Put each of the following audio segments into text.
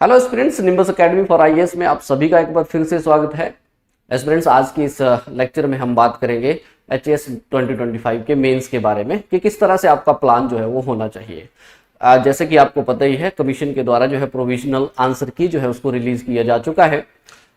Hello students, nimbus academy for IAS में आप सभी का एक बार फिर से स्वागत है। स्टूडेंट्स, आज की इस लेक्चर में हम बात करेंगे एचएएस 2025 के मेंस के बारे में कि किस तरह से आपका प्लान जो है वो होना चाहिए। जैसे कि आपको पता ही है, कमीशन के द्वारा जो है प्रोविजनल आंसर की जो है उसको रिलीज किया जा चुका है।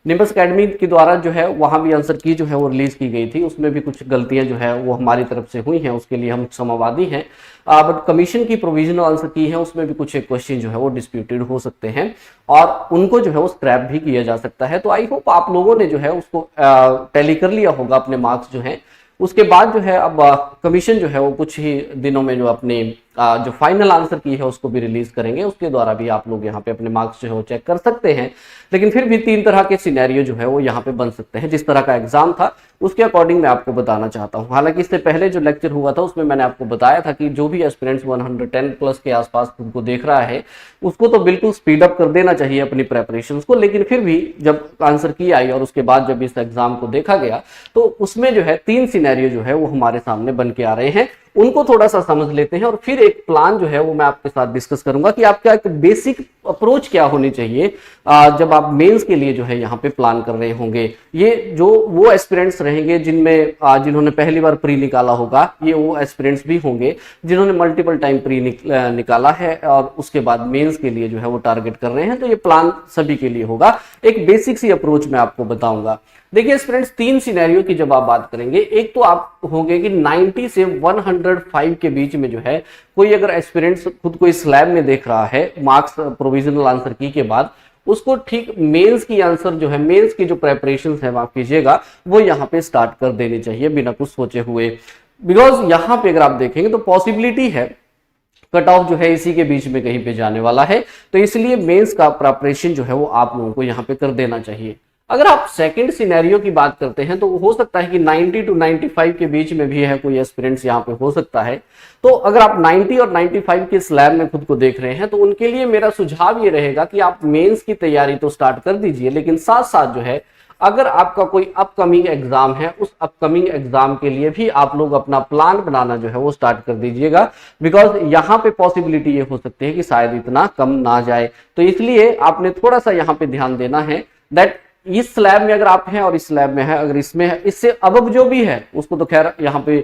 निम्बस एकेडमी के द्वारा जो है वहां भी आंसर की जो है वो रिलीज की गई थी, उसमें भी कुछ गलतियां जो है वो हमारी तरफ से हुई हैं, उसके लिए हम क्षमावादी हैं। बट कमीशन की प्रोविजनल आंसर की है उसमें भी कुछ एक क्वेश्चन जो है वो डिस्प्यूटेड हो सकते हैं और उनको जो है वो स्क्रैप भी किया जा सकता है। तो आई होप आप लोगों ने जो है उसको टैली कर लिया होगा अपने मार्क्स जो है। उसके बाद जो है अब कमीशन जो है वो कुछ ही दिनों में जो अपने जो फाइनल आंसर की है उसको भी रिलीज करेंगे, उसके द्वारा भी आप लोग यहाँ पे अपने मार्क्स जो है वो चेक कर सकते हैं। लेकिन फिर भी 3 तरह के सिनेरियो जो है वो यहाँ पे बन सकते हैं। जिस तरह का एग्जाम था उसके अकॉर्डिंग मैं आपको बताना चाहता हूँ। हालांकि इससे पहले जो लेक्चर हुआ था उसमें मैंने आपको बताया था कि जो भी एस्पिरेंट्स 110 प्लस के आसपास खुद को देख रहा है उसको तो बिल्कुल स्पीड अप कर देना चाहिए अपनी प्रेपरेशन को। लेकिन फिर भी जब आंसर की आई और उसके बाद जब इस एग्जाम को देखा गया तो उसमें जो है 3 सिनेरियो जो है वो हमारे सामने बन के आ रहे हैं, उनको थोड़ा सा समझ लेते हैं और फिर एक प्लान जो है वो मैं आपके साथ डिस्कस करूंगा कि आपका एक बेसिक अप्रोच क्या होनी चाहिए जब आप मेंस के लिए जो है यहाँ पे प्लान कर रहे होंगे। ये जो वो एस्पिरेंट्स रहेंगे जिन्होंने पहली बार प्री निकाला होगा, ये वो एस्पिरेंट्स भी होंगे जिन्होंने मल्टीपल टाइम प्री निकाला है और उसके बाद मेंस के लिए जो है वो टारगेट कर रहे हैं। तो ये प्लान सभी के लिए होगा। एक बेसिक सी अप्रोच मैं आपको बताऊंगा। देखिए फ्रेंड्स, 3 सिनेरियो की जब आप बात करेंगे, एक तो आप होंगे कि 90 से 105 के बीच में जो है कोई अगर एस्पिरेंट्स खुद को इस स्लैब में देख रहा है मार्क्स प्रोविजनल आंसर की के बाद, उसको ठीक मेंस की आंसर जो है, मेंस की जो प्रेपरेशन है माफ कीजिएगा, वो यहाँ पे स्टार्ट कर देनी चाहिए बिना कुछ सोचे हुए। बिकॉज यहाँ पे अगर आप देखेंगे तो पॉसिबिलिटी है कट ऑफ जो है इसी के बीच में कहीं पे जाने वाला है, तो इसलिए मेंस का प्रिपरेशन जो है वो आप लोगों को यहाँ पे कर देना चाहिए। अगर आप सेकंड सिनेरियो की बात करते हैं तो हो सकता है कि 90 टू 95 के बीच में भी है कोई एस्पिरेंट्स यहाँ पे हो सकता है। तो अगर आप 90 और 95 के स्लैब में खुद को देख रहे हैं तो उनके लिए मेरा सुझाव ये रहेगा कि आप मेंस की तैयारी तो स्टार्ट कर दीजिए, लेकिन साथ साथ जो है अगर आपका कोई अपकमिंग एग्जाम है उस अपकमिंग एग्जाम के लिए भी आप लोग अपना प्लान बनाना जो है वो स्टार्ट कर दीजिएगा। बिकॉज यहाँ पे पॉसिबिलिटी ये हो सकती है कि शायद इतना कम ना जाए, तो इसलिए आपने थोड़ा सा यहाँ पे ध्यान देना है दैट इस स्लैब में अगर आप हैं और इस स्लैब में है, अगर इसमें है, इससे अब जो भी है उसको तो खैर यहाँ पे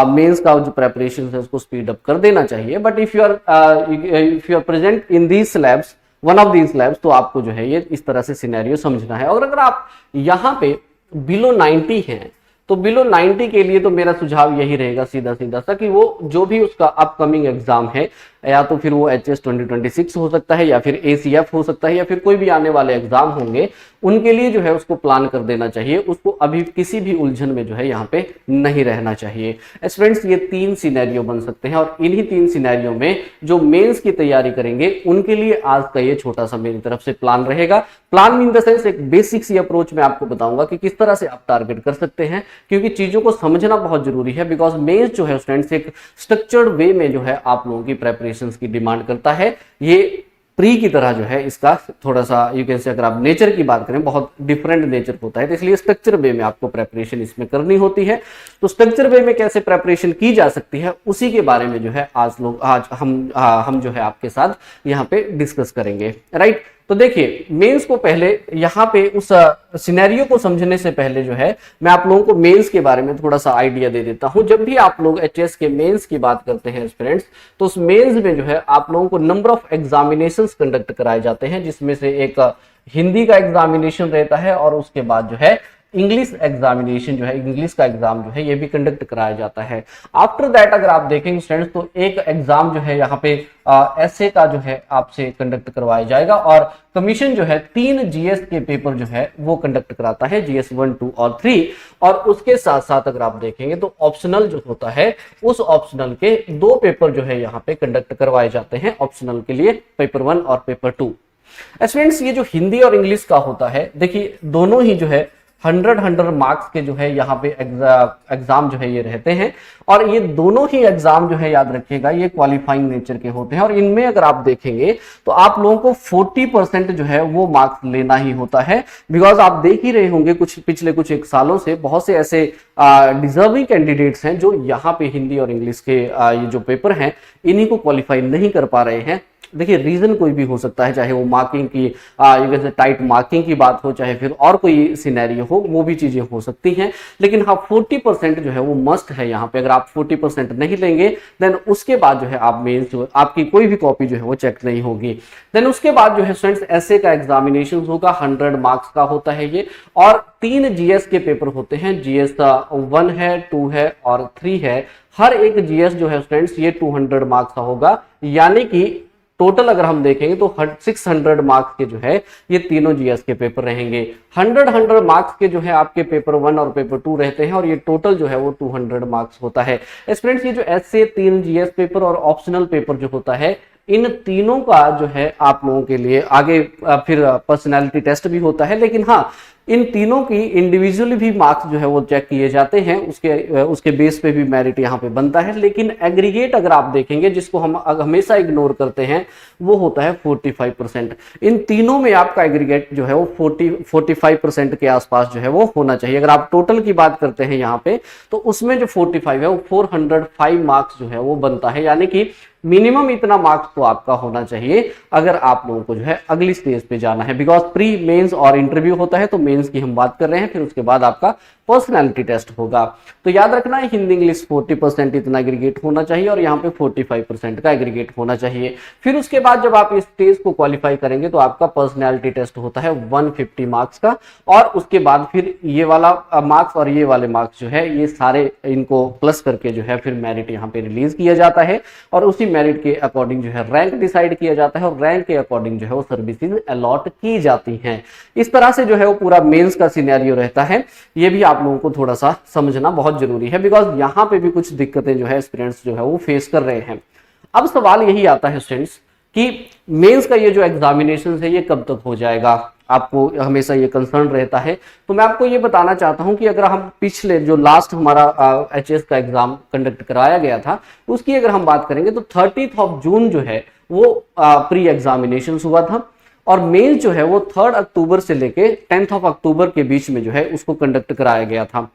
मेंस का जो प्रेपरेशन है उसको स्पीड अप कर देना चाहिए। But if you are present in these slabs, one of these slabs, तो आपको जो है ये इस तरह से सिनेरियो समझना है। और अगर आप यहाँ पे बिलो 90 हैं तो बिलो 90 के लिए तो मेरा सुझाव यही रहेगा सीधा सीधा सा कि वो जो भी उसका अपकमिंग एग्जाम है, या तो फिर वो एचएस 2026 हो सकता है या फिर एसीएफ हो सकता है या फिर कोई भी आने वाले एग्जाम होंगे, उनके लिए जो है उसको प्लान कर देना चाहिए। उसको अभी किसी भी उलझन में जो है यहाँ पे नहीं रहना चाहिए। फ्रेंड्स, ये 3 सिनेरियो बन सकते हैं और इन्हीं 3 सिनेरियो में जो मेंस की तैयारी करेंगे उनके लिए आज का ये छोटा सा मेरी तरफ से प्लान रहेगा। प्लान इन द सेंस एक बेसिक सी अप्रोच मैं आपको बताऊंगा कि किस तरह से आप टारगेट कर सकते हैं, क्योंकि चीजों को समझना बहुत जरूरी है। बिकॉज मेंस जो है स्टूडेंट्स एक स्ट्रक्चर्ड वे में जो है आप लोगों की प्रेपरेशन की डिमांड करता है। ये प्री की तरह जो है इसका थोड़ा सा यू कैन से, अगर आप नेचर की बात करें, बहुत डिफरेंट नेचर होता है, तो इसलिए स्ट्रक्चर वे में आपको प्रेपरेशन इसमें करनी होती है। तो स्ट्रक्चर वे में कैसे प्रेपरेशन की जा सकती है उसी के बारे में जो है आज हम जो है आपके साथ यहाँ पे डिस्कस करेंगे, राइट। तो देखिए, मेंस को पहले यहाँ पे उस सिनेरियो को समझने से पहले जो है मैं आप लोगों को मेंस के बारे में थोड़ा सा आइडिया दे देता हूं। जब भी आप लोग एचएस के मेंस की बात करते हैं स्टूडेंट्स, तो उस मेंस में जो है आप लोगों को नंबर ऑफ एग्जामिनेशंस कंडक्ट कराए जाते हैं, जिसमें से एक हिंदी का एग्जामिनेशन रहता है और उसके बाद जो है इंग्लिश एग्जामिनेशन जो है, इंग्लिश का एग्जाम जो है ये भी कंडक्ट कराया जाता है। आफ्टर दैट अगर आप देखेंगे स्टूडेंट्स तो एक एग्जाम जो है यहाँ पे एसए का जो है आपसे कंडक्ट करवाया जाएगा और कमीशन जो है 3 जीएस के पेपर जो है वो कंडक्ट कराता है, जीएस 1, 2 और 3। और उसके साथ साथ अगर आप देखेंगे तो ऑप्शनल जो होता है उस ऑप्शनल के 2 पेपर जो है यहाँ पे कंडक्ट करवाए जाते हैं, ऑप्शनल के लिए पेपर 1 और पेपर 2। स्टूडेंट्स, ये जो हिंदी और इंग्लिश का होता है, देखिए दोनों ही जो है 100 मार्क्स के जो है यहाँ पे एग्जाम जो है ये रहते हैं और ये दोनों ही एग्जाम जो है याद रखिएगा ये क्वालिफाइंग नेचर के होते हैं। और इनमें अगर आप देखेंगे तो आप लोगों को 40% जो है वो मार्क्स लेना ही होता है। बिकॉज आप देख ही रहे होंगे पिछले कुछ एक सालों से बहुत से ऐसे डिजर्विंग कैंडिडेट्स हैं जो यहाँ पे हिंदी और इंग्लिश के ये जो पेपर हैं इन्हीं को क्वालिफाई नहीं कर पा रहे हैं। देखिए रीजन कोई भी हो सकता है, चाहे वो मार्किंग की जैसे टाइट मार्किंग की बात हो, चाहे फिर और कोई सिनेरियो हो, वो भी चीजें हो सकती हैं। लेकिन हाँ 40% जो है वो मस्ट है यहाँ पे। अगर आप 40% नहीं लेंगे देन उसके बाद जो है आप मेंस जो आपकी कोई भी कॉपी जो है वो चेक नहीं होगी। देन उसके बाद जो है स्टूडेंट्स ऐसे का एग्जामिनेशन होगा, 100 मार्क्स का होता है ये, और 3 जीएस के पेपर होते हैं। जीएस 1 है, 2 है और 3 है। हर एक जीएस जो है स्टूडेंट्स ये 200 मार्क्स का होगा, यानी कि टोटल अगर हम देखेंगे तो 600 मार्क्स के जो है ये तीनों जीएस के पेपर रहेंगे। 100 मार्क्स के जो है आपके पेपर 1 और पेपर 2 रहते हैं, और ये टोटल जो है वो 200 मार्क्स होता है। स्टूडेंट्स ये जो ऐसे 3 जीएस पेपर और ऑप्शनल पेपर जो होता है, इन तीनों का जो है आप लोगों के लिए आगे फिर पर्सनालिटी टेस्ट भी होता है। लेकिन हाँ इन तीनों की इंडिविजुअली भी मार्क्स जो है वो चेक किए जाते हैं, उसके बेस पे भी मेरिट यहाँ पे बनता है। लेकिन एग्रीगेट अगर आप देखेंगे, जिसको हम हमेशा इग्नोर करते हैं, वो होता है 45%। इन तीनों में आपका एग्रीगेट जो है वो 45% के आसपास जो है वो होना चाहिए। अगर आप टोटल की बात करते हैं यहाँ पे, तो उसमें जो 45 है वो 405 मार्क्स जो है वो बनता है, यानी कि मिनिमम इतना मार्क्स तो आपका होना चाहिए अगर आप लोगों को जो है अगली स्टेज पे जाना है। बिकॉज प्री मेंस और इंटरव्यू होता है, तो मेंस की हम बात कर रहे हैं, फिर उसके बाद आपका पर्सनालिटी टेस्ट होगा। तो याद रखना है हिंदी इंग्लिश 40% इतना एग्रीगेट होना चाहिए, और यहाँ पे 45% का एग्रीगेट होना चाहिए। फिर उसके बाद जब आप इस स्टेज को क्वालिफाई करेंगे तो आपका पर्सनालिटी टेस्ट होता है 150 मार्क्स का, और उसके बाद फिर ये वाला मार्क्स और ये वाले मार्क्स जो है ये सारे इनको प्लस करके जो है फिर मेरिट यहाँ पे रिलीज किया जाता है, और उसी मेरिट के अकॉर्डिंग जो है रैंक डिसाइड किया जाता है, और रैंक के अकॉर्डिंग जो है वो सर्विसेज अलॉट की जाती हैं। इस तरह से जो है वो पूरा मेंस का सिनेरियो रहता है। ये भी आप लोगों को थोड़ा सा समझना बहुत जरूरी है, बिकॉज यहाँ पे भी कुछ दिक्कतें जो है स्टूडेंट्स जो है वो फेस कर रहे हैं। अब सवाल यही आता है स्टूडेंट्स कि मेंस का ये जो एग्जामिनेशन है ये कब तक हो जाएगा, आपको हमेशा ये कंसर्न रहता है। तो मैं आपको ये बताना चाहता हूं कि अगर हम पिछले जो लास्ट हमारा एचएस का एग्जाम कंडक्ट कराया गया था, उसकी अगर हम बात करेंगे तो 30 जून जो है वो प्री एग्जामिनेशन हुआ था, और मेंस जो है वो 3 अक्टूबर से लेके 10 अक्टूबर के बीच में जो है उसको कंडक्ट कराया गया था।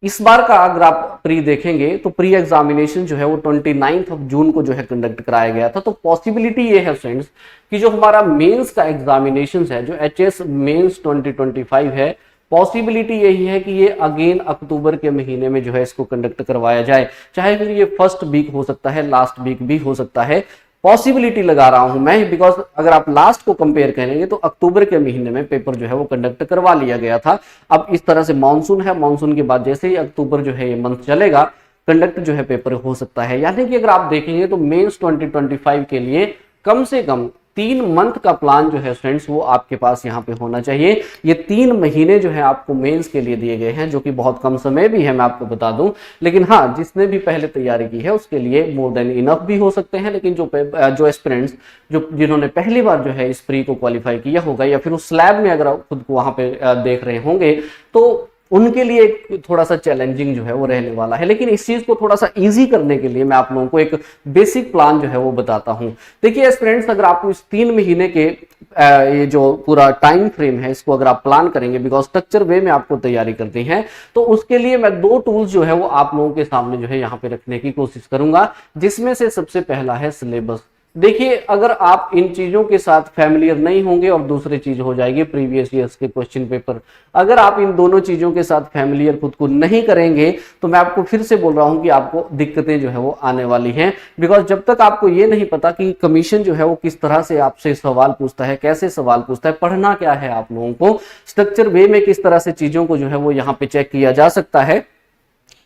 इस बार का अगर आप प्री देखेंगे तो प्री एग्जामिनेशन जो है वो 29 जून को जो है कंडक्ट कराया गया था। तो पॉसिबिलिटी ये है फ्रेंड्स कि जो हमारा मेंस का एग्जामिनेशन है, जो एचएस मेंस 2025 है, पॉसिबिलिटी यही है कि ये अगेन अक्टूबर के महीने में जो है इसको कंडक्ट करवाया जाए। चाहे फिर ये फर्स्ट वीक हो सकता है, लास्ट वीक भी हो सकता है, पॉसिबिलिटी लगा रहा हूं मैं, बिकॉज अगर आप लास्ट को कंपेयर करेंगे तो अक्टूबर के महीने में पेपर जो है वो कंडक्ट करवा लिया गया था। अब इस तरह से मानसून है, मानसून के बाद जैसे ही अक्टूबर जो है ये मंथ चलेगा, कंडक्ट जो है पेपर हो सकता है। यानी कि अगर आप देखेंगे तो मेंस 2025 के लिए कम से कम 3 मंथ का प्लान जो है फ्रेंड्स वो आपके पास यहाँ पे होना चाहिए। ये 3 महीने जो है आपको मेंस के लिए दिए गए हैं, जो कि बहुत कम समय भी है मैं आपको बता दूं। लेकिन हाँ, जिसने भी पहले तैयारी की है उसके लिए मोर देन इनफ भी हो सकते हैं। लेकिन जो एस्पिरेंट्स जिन्होंने पहली बार जो है इस प्री को क्वालिफाई किया होगा, या फिर उस स्लैब में अगर खुद को वहां पे देख रहे होंगे, तो उनके लिए थोड़ा सा चैलेंजिंग जो है वो रहने वाला है। लेकिन इस चीज को थोड़ा सा इजी करने के लिए मैं आप लोगों को एक बेसिक प्लान जो है वो बताता हूं। देखिए फ्रेंड्स, अगर आप इस 3 महीने के ये जो पूरा टाइम फ्रेम है इसको अगर आप प्लान करेंगे, बिकॉज स्ट्रक्चर वे में आपको तैयारी करती है, तो उसके लिए मैं 2 टूल्स जो है वो आप लोगों के सामने जो है यहाँ पे रखने की कोशिश करूंगा, जिसमें से सबसे पहला है सिलेबस। देखिए, अगर आप इन चीजों के साथ फैमिलियर नहीं होंगे, और दूसरी चीज हो जाएगी प्रीवियस ईयर्स के क्वेश्चन पेपर, अगर आप इन दोनों चीजों के साथ फैमिलियर खुद को नहीं करेंगे तो मैं आपको फिर से बोल रहा हूं कि आपको दिक्कतें जो है वो आने वाली हैं। बिकॉज जब तक आपको ये नहीं पता कि कमीशन जो है वो किस तरह से आपसे सवाल पूछता है, कैसे सवाल पूछता है, पढ़ना क्या है आप लोगों को, स्ट्रक्चर वे में किस तरह से चीजों को जो है वो यहाँ पे चेक किया जा सकता है,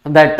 दैट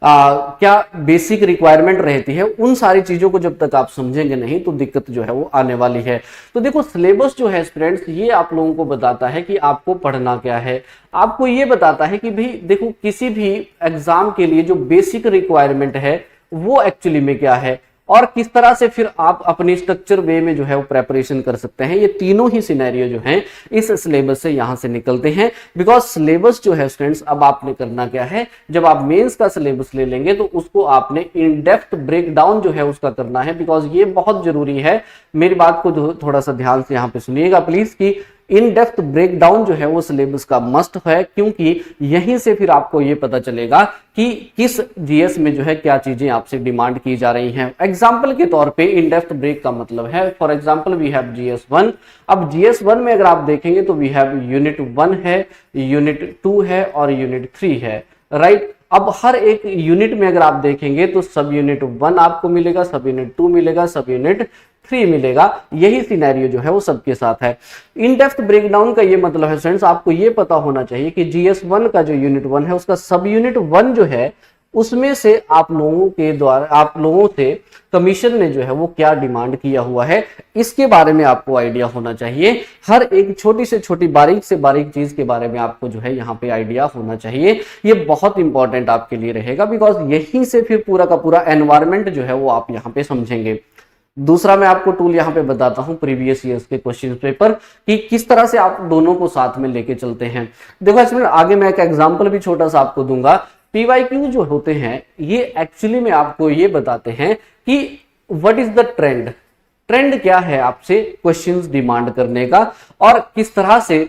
क्या बेसिक रिक्वायरमेंट रहती है, उन सारी चीजों को जब तक आप समझेंगे नहीं तो दिक्कत जो है वो आने वाली है। तो देखो, सिलेबस जो है स्टूडेंट्स, ये आप लोगों को बताता है कि आपको पढ़ना क्या है, आपको ये बताता है कि भाई देखो, किसी भी एग्जाम के लिए जो बेसिक रिक्वायरमेंट है वो एक्चुअली में क्या है, और किस तरह से फिर आप अपनी स्ट्रक्चर वे में जो है वो प्रेपरेशन कर सकते हैं। ये तीनों ही सिनेरियो जो हैं इस सिलेबस से यहां से निकलते हैं। बिकॉज सिलेबस जो है स्टूडेंट्स, अब आपने करना क्या है, जब आप मेंस का सिलेबस ले लेंगे तो उसको आपने इन डेप्थ ब्रेकडाउन जो है उसका करना है। बिकॉज ये बहुत जरूरी है, मेरी बात को थोड़ा सा ध्यान से यहाँ पे सुनिएगा प्लीज, कि इन डेप्थ ब्रेकडाउन जो है वो सिलेबस का मस्ट है, क्योंकि यहीं से फिर आपको ये पता चलेगा कि किस जीएस में जो है क्या चीजें आपसे डिमांड की जा रही हैं। एग्जाम्पल के तौर पे इन डेप्थ ब्रेक का मतलब है, for example we have GS1। अब GS1 में अगर आप देखेंगे तो वी हैव यूनिट 1 है, यूनिट 2 है और यूनिट 3 है, राइट। अब हर एक यूनिट में अगर आप देखेंगे तो सब यूनिट 1 आपको मिलेगा, सब यूनिट 2 मिलेगा, सब यूनिट 3 मिलेगा। यही सिनेरियो जो है वो सबके साथ है। इन डेप्थ ब्रेकडाउन का ये मतलब है फ्रेंड्स, आपको ये पता होना चाहिए कि GS1 का जो यूनिट 1 है उसका सब यूनिट 1 जो है उसमें से आप लोगों से कमीशन ने जो है वो क्या डिमांड किया हुआ है, इसके बारे में आपको आइडिया होना चाहिए। हर एक छोटी से छोटी बारीक से बारीक चीज के बारे में आपको जो है यहाँ पे आइडिया होना चाहिए। ये बहुत इंपॉर्टेंट आपके लिए रहेगा, बिकॉज यहीं से फिर पूरा का पूरा एनवायरमेंट जो है वो आप यहाँ पे समझेंगे। दूसरा मैं आपको टूल यहाँ पे बताता हूँ प्रीवियस ईयर्स के क्वेश्चन पेपर, कि किस तरह से आप दोनों को साथ में लेके चलते हैं। देखो इसमें आगे मैं एक एग्जांपल भी छोटा सा आपको दूंगा। पीवाईक्यू जो होते हैं ये एक्चुअली में आपको ये बताते हैं कि what is the trend, trend क्या है आपसे क्वेश्चंस डिमांड करने का, और किस तरह से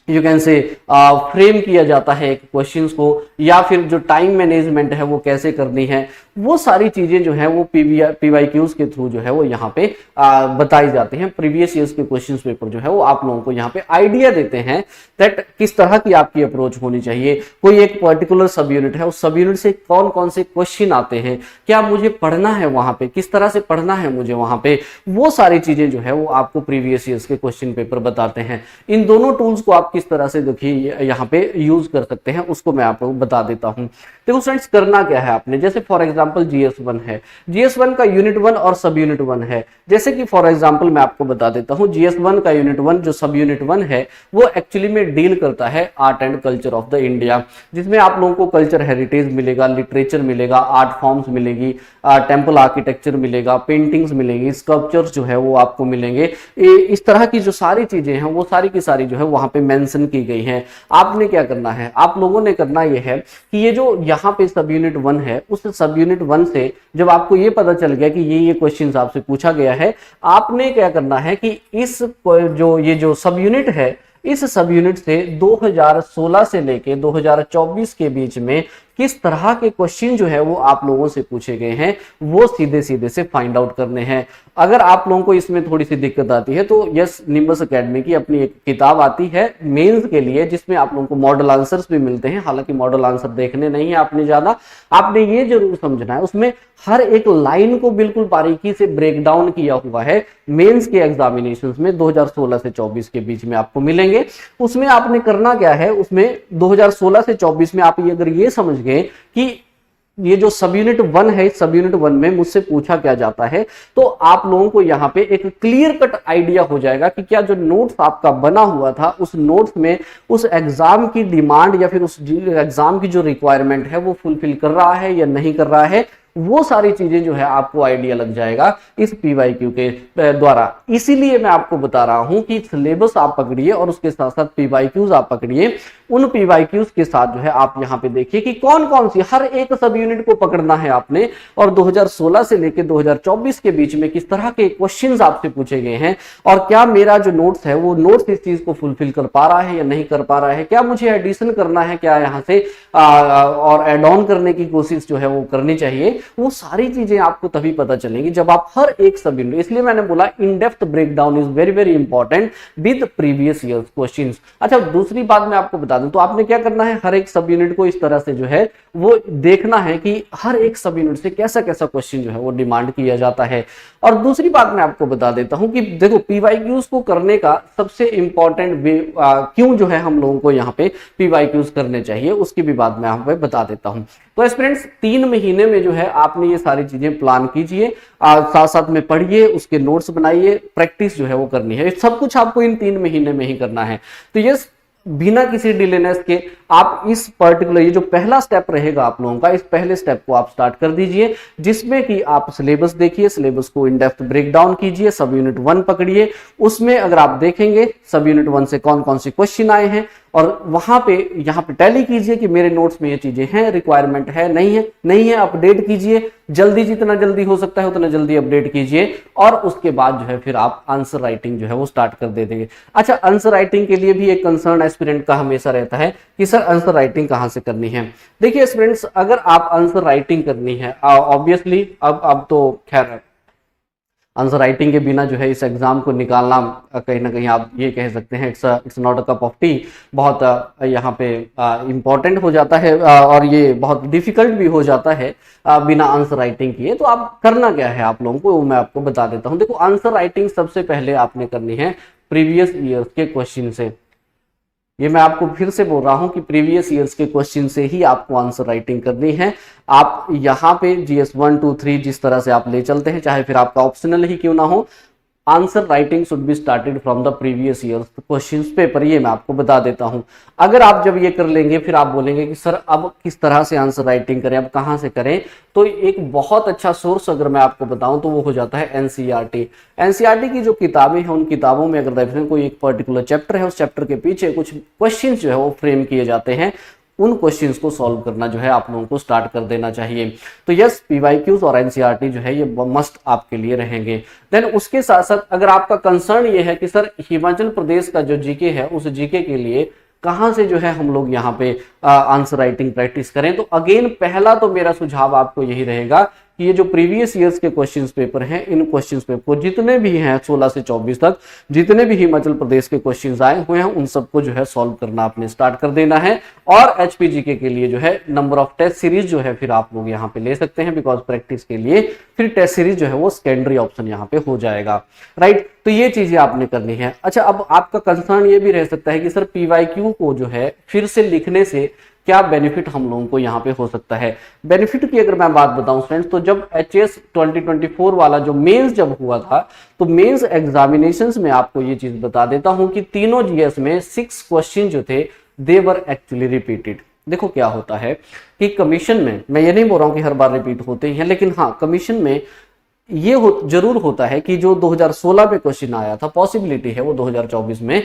यू कैन से फ्रेम किया जाता है एक क्वेश्चंस को, या फिर जो टाइम मैनेजमेंट है वो कैसे करनी है। वो सारी चीजें जो है वो पीवाईक्यूज के थ्रू जो है वो यहाँ पे बताई जाती हैं। प्रीवियस ईयर्स के क्वेश्चंस पेपर जो है वो आप लोगों को यहाँ पे आइडिया देते हैं दैट किस तरह की आपकी अप्रोच होनी चाहिए। कोई एक पर्टिकुलर सब यूनिट है, उस सब यूनिट से कौन कौन से क्वेश्चन आते हैं, क्या मुझे पढ़ना है वहां पे, किस तरह से पढ़ना है मुझे वहां पे, वो सारी चीजें जो है वो आपको प्रीवियस ईयर्स के क्वेश्चन पेपर बताते हैं। इन दोनों टूल्स को आप किस तरह से देखिए यहाँ पे यूज कर सकते हैं उसको मैं आपको बता देता हूं। देखो फ्रेंड्स, करना क्या है आपने, जैसे फॉर एग्जांपल GS1 है, GS1 का यूनिट 1 और सब यूनिट 1 है। जैसे कि फॉर एग्जांपल मैं आपको बता देता हूं, GS1 का यूनिट 1 जो सब यूनिट 1 है वो एक्चुअली में डील करता है art and culture of the India, जिसमें आप लोगों को कल्चर हेरिटेज मिलेगा, लिटरेचर मिलेगा, आर्ट फॉर्म्स मिलेगी, टेम्पल आर्किटेक्चर मिलेगा, पेंटिंग्स मिलेंगी, स्कल्पचर्स जो है वो आपको मिलेंगे। इस तरह की जो सारी चीजें हैं वो सारी की सारी जो है वहां पे मेंशन की गई हैं। आपने क्या करना है, आप लोगों ने करना यह है कि ये जो यहाँ पे सब यूनिट 1 है, उस सब यूनिट 1 से जब आपको ये पता चल गया कि ये क्वेश्चंस आपसे पूछा गया है, आपने क्या करना है कि इस जो सब यूनिट है, इस सब यूनिट से 2016 से लेके 2024 के बीच में किस तरह के क्वेश्चन जो है वो आप लोगों से पूछे गए हैं वो सीधे सीधे से फाइंड आउट करने हैं। अगर आप लोगों को इसमें थोड़ी सी दिक्कत आती है तो यस, निम्बस एकेडमी की अपनी एक किताब आती है मेंस के लिए, जिसमें आप लोगों को मॉडल आंसर्स भी मिलते हैं। हालांकि मॉडल आंसर देखने नहीं है आपने ज्यादा, आपने ये जरूर समझना है उसमें हर एक लाइन को बिल्कुल बारीकी से ब्रेक डाउन किया हुआ है। मेंस के एग्जामिनेशंस में 2016 से 24 के बीच में आपको मिलेंगे। उसमें आपने करना क्या है, उसमें 2016 से 24 में आप अगर ये समझ गए कि ये जो सब यूनिट 1 है, सब यूनिट 1 में मुझसे पूछा क्या जाता है, तो आप लोगों को यहाँ पे एक क्लियर कट आइडिया हो जाएगा कि क्या जो नोट्स आपका बना हुआ था उस नोट्स में उस एग्जाम की डिमांड या फिर उस एग्जाम की जो रिक्वायरमेंट है वो फुलफिल कर रहा है या नहीं कर रहा है। वो सारी चीजें जो है आपको आइडिया लग जाएगा इस पीवाईक्यू के द्वारा। इसीलिए मैं आपको बता रहा हूं कि सिलेबस आप पकड़िए और उसके साथ साथ पीवाईक्यूज आप पकड़िए। उन पीवाईक्यूज के साथ जो है आप यहाँ पे देखिए कि कौन कौन सी हर एक सब यूनिट को पकड़ना है आपने, और 2016 से लेकर 2024 के बीच में किस तरह के क्वेश्चंस आपसे पूछे गए हैं, और क्या मेरा जो नोट्स है वो नोट्स इस चीज को फुलफिल कर पा रहा है या नहीं कर पा रहा है, क्या मुझे एडिशन करना है, क्या यहाँ से और एड ऑन करने की कोशिश जो है वो करनी चाहिए। वो सारी चीजें आपको तभी पता चलेंगी जब आप हर एक सब यूनिट, इसलिए मैंने बोला in depth breakdown is very very important with previous years questions. अच्छा, दूसरी बात मैं आपको बता दूं, तो आपने क्या करना है, हर एक सब यूनिट को इस तरह से जो है वो देखना है कि हर एक सब यूनिट से कैसा कैसा क्वेश्चन जो है वो डिमांड किया जाता है। और दूसरी बात मैं आपको बता देता हूं कि देखो पीवाईक्यूज को करने का सबसे इंपॉर्टेंट वे क्यों जो है हम लोगों को यहाँ पे पीवाईक्यूज करने चाहिए, उसकी भी बात मैं यहाँ पे बता देता हूं। तो स्टूडेंट्स, 3 महीने में जो है आपने ये सारी चीजें प्लान कीजिए, साथ साथ में पढ़िए, उसके नोट्स बनाइए, प्रैक्टिस जो है वो करनी है। सब कुछ आपको इन 3 महीने में ही करना है। तो ये बिना किसी डिलेनेस के आप इस पर्टिकुलर ये जो पहला स्टेप रहेगा आप लोगों का, इस पहले स्टेप को आप स्टार्ट कर दीजिए, जिसमें कि आप सिलेबस देखिए, सिलेबस को इन डेप्थ ब्रेक डाउन कीजिए, सब यूनिट 1 पकड़िए। उसमें अगर आप देखेंगे सब यूनिट 1 से कौन कौन से क्वेश्चन आए हैं और वहां पे यहाँ पे टैली कीजिए कि मेरे नोट्स में ये चीजें हैं, रिक्वायरमेंट है नहीं है अपडेट कीजिए, जल्दी जितना जल्दी हो सकता है उतना जल्दी अपडेट कीजिए, और उसके बाद जो है फिर आप आंसर राइटिंग जो है वो स्टार्ट कर दे देंगे। अच्छा, आंसर राइटिंग के लिए भी एक कंसर्न एस्पिरेंट का हमेशा रहता है कि सर आंसर राइटिंग कहां से करनी है। देखिए स्टूडेंट्स, अगर आप आंसर राइटिंग करनी है, ऑब्वियसली अब तो खैर आंसर राइटिंग के बिना जो है इस एग्जाम को निकालना कहीं ना कहीं आप ये कह सकते हैं it's not a cup of T, बहुत यहाँ पे इम्पोर्टेंट हो जाता है और ये बहुत डिफिकल्ट भी हो जाता है बिना आंसर राइटिंग किए। तो आप करना क्या है आप लोगों को, वो मैं आपको बता देता हूँ। देखो, आंसर राइटिंग सबसे पहले आपने करनी है प्रीवियस ईयर्स के क्वेश्चन से। ये मैं आपको फिर से बोल रहा हूं कि प्रीवियस ईयर्स के क्वेश्चन से ही आपको आंसर राइटिंग करनी है। आप यहाँ पे GS 1 2 3 जिस तरह से आप ले चलते हैं, चाहे फिर आपका ऑप्शनल ही क्यों ना हो, answer writing should be started from the previous years questions paper. ये मैं आपको बता देता हूं। अगर आप जब ये कर लेंगे फिर आप बोलेंगे कि सर अब किस तरह से आंसर राइटिंग करें, अब कहां से करें, तो एक बहुत अच्छा सोर्स अगर मैं आपको बताऊं तो वो हो जाता है एनसीईआरटी। एनसीईआरटी की जो किताबें हैं उन किताबों में अगर देखें कोई एक पर्टिकुलर चैप्टर है, उस चैप्टर के पीछे कुछ क्वेश्चन जो है वो फ्रेम किए जाते हैं, उन क्वेश्चंस को सॉल्व करना जो है आप लोगों को स्टार्ट कर देना चाहिए। तो यस, पीवाईक्यूज और एनसीईआरटी जो है ये मस्ट आपके लिए रहेंगे। देन उसके साथ साथ अगर आपका कंसर्न ये है कि सर हिमाचल प्रदेश का जो जीके है उस जीके के लिए कहां से जो है हम लोग यहाँ पे आंसर राइटिंग प्रैक्टिस करें, तो अगेन पहला तो मेरा सुझाव आपको यही रहेगा कि ये जो प्रीवियस ईयर्स के क्वेश्चंस पेपर हैं, इन क्वेश्चंस पेपर को जितने भी हैं 16 से 24 तक जितने भी हिमाचल प्रदेश के क्वेश्चंस आए हुए हैं उन सबको जो है सॉल्व करना आपने स्टार्ट कर देना है। और एचपीजीके के लिए जो है नंबर ऑफ टेस्ट सीरीज जो है फिर आप लोग यहाँ पे ले सकते हैं, बिकॉज प्रैक्टिस के लिए फिर टेस्ट सीरीज जो है वो सेकेंडरी ऑप्शन यहाँ पे हो जाएगा, राइट। तो ये चीजें आपने करनी है। अच्छा, अब आपका कंसर्न ये भी रह सकता है कि सर पीवाईक्यू को जो है फिर से लिखने से क्या बेनिफिट हम लोगों को यहाँ पे हो सकता है। बेनिफिट की अगर मैं बात बताऊं स्टूडेंट्स, तो जब एचएस 2024 वाला जो मेंस जब हुआ था, तो मेंस एग्जामिनेशंस में आपको ये चीज बता देता हूं कि तीनों जीएस में 6 क्वेश्चन जो थे दे वर एक्चुअली रिपीटेड। देखो क्या होता है कि कमीशन में, मैं ये नहीं बोल रहा हूं कि हर बार रिपीट होते हैं, लेकिन हाँ कमीशन में ये जरूर होता है कि जो 2016 में क्वेश्चन आया था, पॉसिबिलिटी है वो 2024 में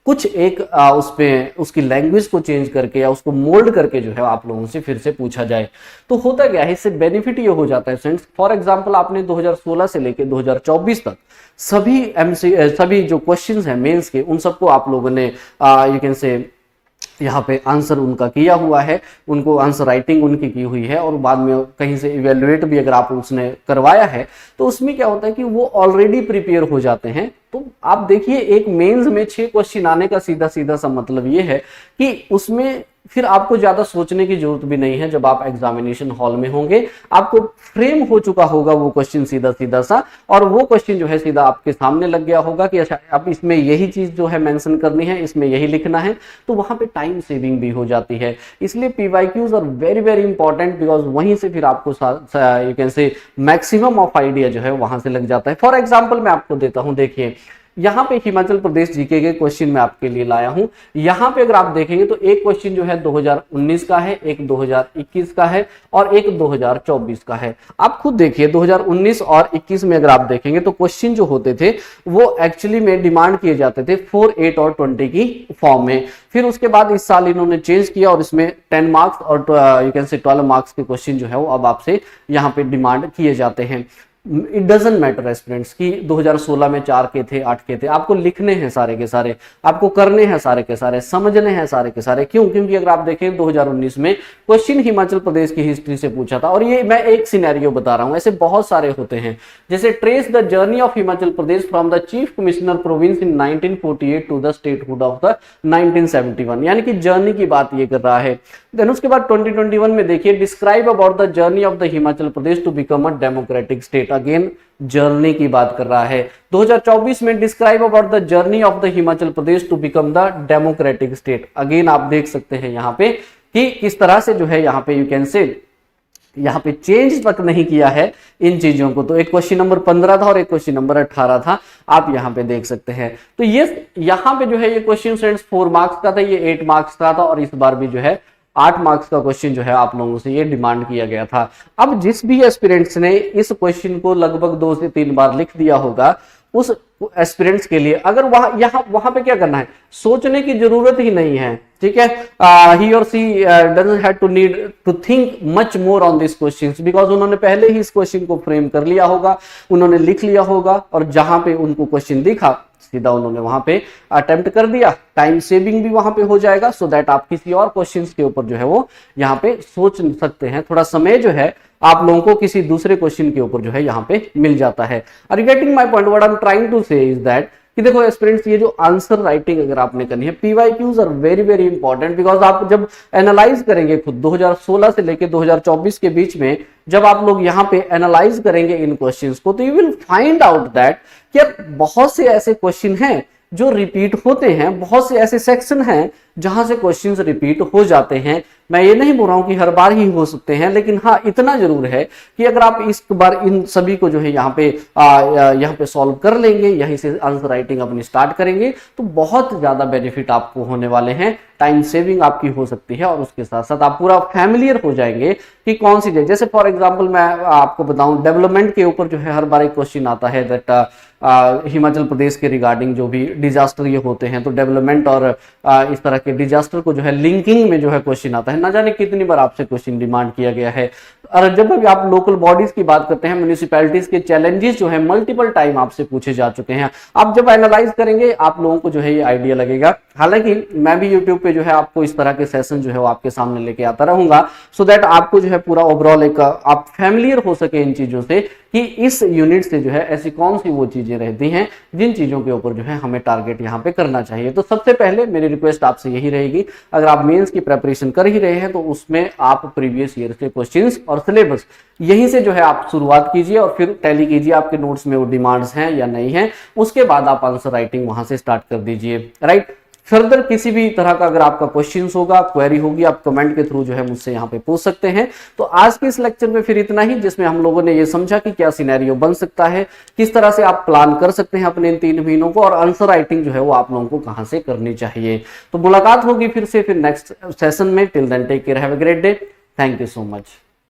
कुछ एक उसमें उसकी लैंग्वेज को चेंज करके या उसको मोल्ड करके जो है आप लोगों से फिर से पूछा जाए। तो होता क्या है, इससे बेनिफिट ये हो जाता है फ्रेंड्स, फॉर एग्जांपल आपने 2016 से लेकर 2024 तक सभी जो क्वेश्चंस हैं मेंस के, उन सबको आप लोगों ने यू कैन से यहाँ पे आंसर उनका किया हुआ है, उनको आंसर राइटिंग उनकी की हुई है, और बाद में कहीं से इवेल्युएट भी अगर आप उसने करवाया है, तो उसमें क्या होता है कि वो ऑलरेडी प्रिपेयर हो जाते हैं। तो आप देखिए एक मेंस में 6 क्वेश्चन आने का सीधा सीधा सा मतलब ये है कि उसमें फिर आपको ज्यादा सोचने की जरूरत भी नहीं है। जब आप एग्जामिनेशन हॉल में होंगे आपको फ्रेम हो चुका होगा वो क्वेश्चन सीधा सीधा सा, और वो क्वेश्चन जो है सीधा आपके सामने लग गया होगा कि अच्छा अब इसमें यही चीज जो है मेंशन करनी है, इसमें यही लिखना है, तो वहां पे टाइम सेविंग भी हो जाती है। इसलिए PYQs are very very important, because वहीं से फिर आपको you can say maximum of idea जो है वहां से लग जाता है। फॉर एग्जाम्पल मैं आपको देता हूं, देखिए यहाँ पे हिमाचल प्रदेश जीके के क्वेश्चन मैं आपके लिए लाया हूं। यहाँ पे अगर आप देखेंगे तो एक क्वेश्चन जो है 2019 का है, एक 2021 का है और एक 2024 का है। आप खुद देखिए 2019 और 21 में अगर आप देखेंगे तो क्वेश्चन जो होते थे वो एक्चुअली में डिमांड किए जाते थे 4, 8 और 20 की फॉर्म में। फिर उसके बाद इस साल इन्होंने चेंज किया और इसमें 10 मार्क्स और यू कैन से 12 मार्क्स के क्वेश्चन जो है वो अब आपसे यहाँ पे डिमांड किए जाते हैं। इट डजंट मैटर एस्पिरेंट्स कि 2016 में 4 के थे, 8 के थे, आपको लिखने हैं सारे के सारे, आपको करने हैं सारे के सारे, समझने हैं सारे के सारे। क्यों? क्योंकि अगर आप देखें 2019 में क्वेश्चन हिमाचल प्रदेश की हिस्ट्री से पूछा था, और ये मैं एक सिनेरियो बता रहा हूं, ऐसे बहुत सारे होते हैं, जैसे trace the journey of Himachal Pradesh from the chief commissioner province in 1948 to the statehood of the 1971, यानी कि जर्नी की बात ये कर रहा है। देन उसके बाद 2021 में देखिए describe about the journey of the Himachal Pradesh to become a democratic state, again journey की बात कर रहा है। 2024 में describe about the journey of the Himachal Pradesh to become the democratic state, again आप देख सकते हैं यहाँ पे कि किस तरह से जो है यहाँ पे यू कैन से यहाँ पे चेंज तक नहीं किया है इन चीजों को। तो एक क्वेश्चन नंबर 15 था और एक क्वेश्चन नंबर 18 था, आप यहाँ पे देख सकते हैं। तो ये यहाँ पे जो है ये क्वेश्चन फ्रेंड्स 4 मार्क्स का था, ये 8 मार्क्स का था, और इस बार भी जो है 8 मार्क्स का क्वेश्चन जो है आप लोगों से ये डिमांड किया गया था। अब जिस भी एस्पिरेंट्स ने इस क्वेश्चन को लगभग 2 से 3 बार लिख दिया होगा, उस एस्पिरेंट्स के लिए, अगर वहां पे क्या करना है, सोचने की जरूरत ही नहीं है, ठीक है, he or she doesn't have to need to think much more on this questions, because उन्होंने पहले ही इस क्वेश्चन को फ्रेम कर लिया होगा, उन्होंने लिख लिया होगा, और जहां पे उनको क्वेश्चन दिखा सीधा उन्होंने वहां पे अटेम्प्ट कर दिया। टाइम सेविंग भी वहां पे हो जाएगा, सो दैट आप किसी और क्वेश्चंस के ऊपर जो है वो यहाँ पे सोच सकते हैं, थोड़ा समय जो है आप लोगों को किसी दूसरे क्वेश्चन के ऊपर जो है यहाँ पे मिल जाता है। Are you getting my point? What I am trying to say is that कि देखो एस्पिरेंट्स, ये जो आंसर राइटिंग अगर आपने करनी है, PYQs are very very important, because आप जब एनालाइज करेंगे खुद 2016 से लेके 2024 के बीच में जब आप लोग यहाँ पे एनालाइज करेंगे इन क्वेश्चंस को, तो you will find out that कि बहुत से ऐसे क्वेश्चन हैं जो रिपीट होते हैं, बहुत से ऐसे सेक्शन हैं जहां से क्वेश्चंस रिपीट हो जाते हैं। मैं ये नहीं बोल रहा हूं कि हर बार ही हो सकते हैं, लेकिन हाँ इतना जरूर है कि अगर आप इस बार इन सभी को जो है यहाँ पे सॉल्व कर लेंगे, यहीं से आंसर राइटिंग अपनी स्टार्ट करेंगे, तो बहुत ज्यादा बेनिफिट आपको होने वाले हैं, टाइम सेविंग आपकी हो सकती है, और उसके साथ साथ आप पूरा फैमिलियर हो जाएंगे कि कौन सी जैसे फॉर एग्जाम्पल मैं आपको बताऊं, डेवलपमेंट के ऊपर जो है हर बार एक क्वेश्चन आता है दैट हिमाचल प्रदेश के रिगार्डिंग जो भी डिजास्टर ये होते हैं, तो डेवलपमेंट और इस तरह के डिजास्टर को जो है लिंकिंग में जो है क्वेश्चन आता है, ना जाने कितनी बार आपसे क्वेश्चन डिमांड किया गया है। और जब भी आप लोकल बॉडीज की बात करते हैं, म्युनिसिपैलिटीज के चैलेंजेस जो है मल्टीपल टाइम आपसे पूछे जा चुके हैं, आप जब एनालाइज करेंगे आप लोगों को जो है ये आइडिया लगेगा। हालांकि मैं भी यूट्यूब पे जो है आपको इस तरह के सेशन जो है वो आपके सामने लेके आता रहूंगा, सो दैट आपको जो है पूरा ओवरऑल एक आप फैमिलियर हो सके इन चीजों से कि इस यूनिट से जो है ऐसी कौन सी वो चीजें रहती हैं जिन चीजों के ऊपर जो है हमें टारगेट यहाँ पे करना चाहिए। तो सबसे पहले मेरी रिक्वेस्ट आपसे यही रहेगी, अगर आप मेंस की प्रिपरेशन कर ही रहे हैं तो उसमें आप प्रीवियस ईयर के क्वेश्चंस और सिलेबस यहीं से जो है आप शुरुआत कीजिए, और फिर टैली कीजिए आपके नोट्स में वो डिमांड्स हैं या नहीं है, उसके बाद आप आंसर राइटिंग वहां से स्टार्ट कर दीजिए। राइट, फर्दर किसी भी तरह का अगर आपका क्वेश्चन होगा, क्वेरी होगी, आप कमेंट के थ्रू जो है मुझसे यहाँ पे पूछ सकते हैं। तो आज के इस लेक्चर में फिर इतना ही, जिसमें हम लोगों ने ये समझा कि क्या सिनेरियो बन सकता है, किस तरह से आप प्लान कर सकते हैं अपने इन 3 महीनों को, और आंसर राइटिंग जो है वो आप लोगों को कहां से करनी चाहिए। तो मुलाकात होगी फिर से नेक्स्ट सेशन में। Till then take care, have a great day, thank you so much.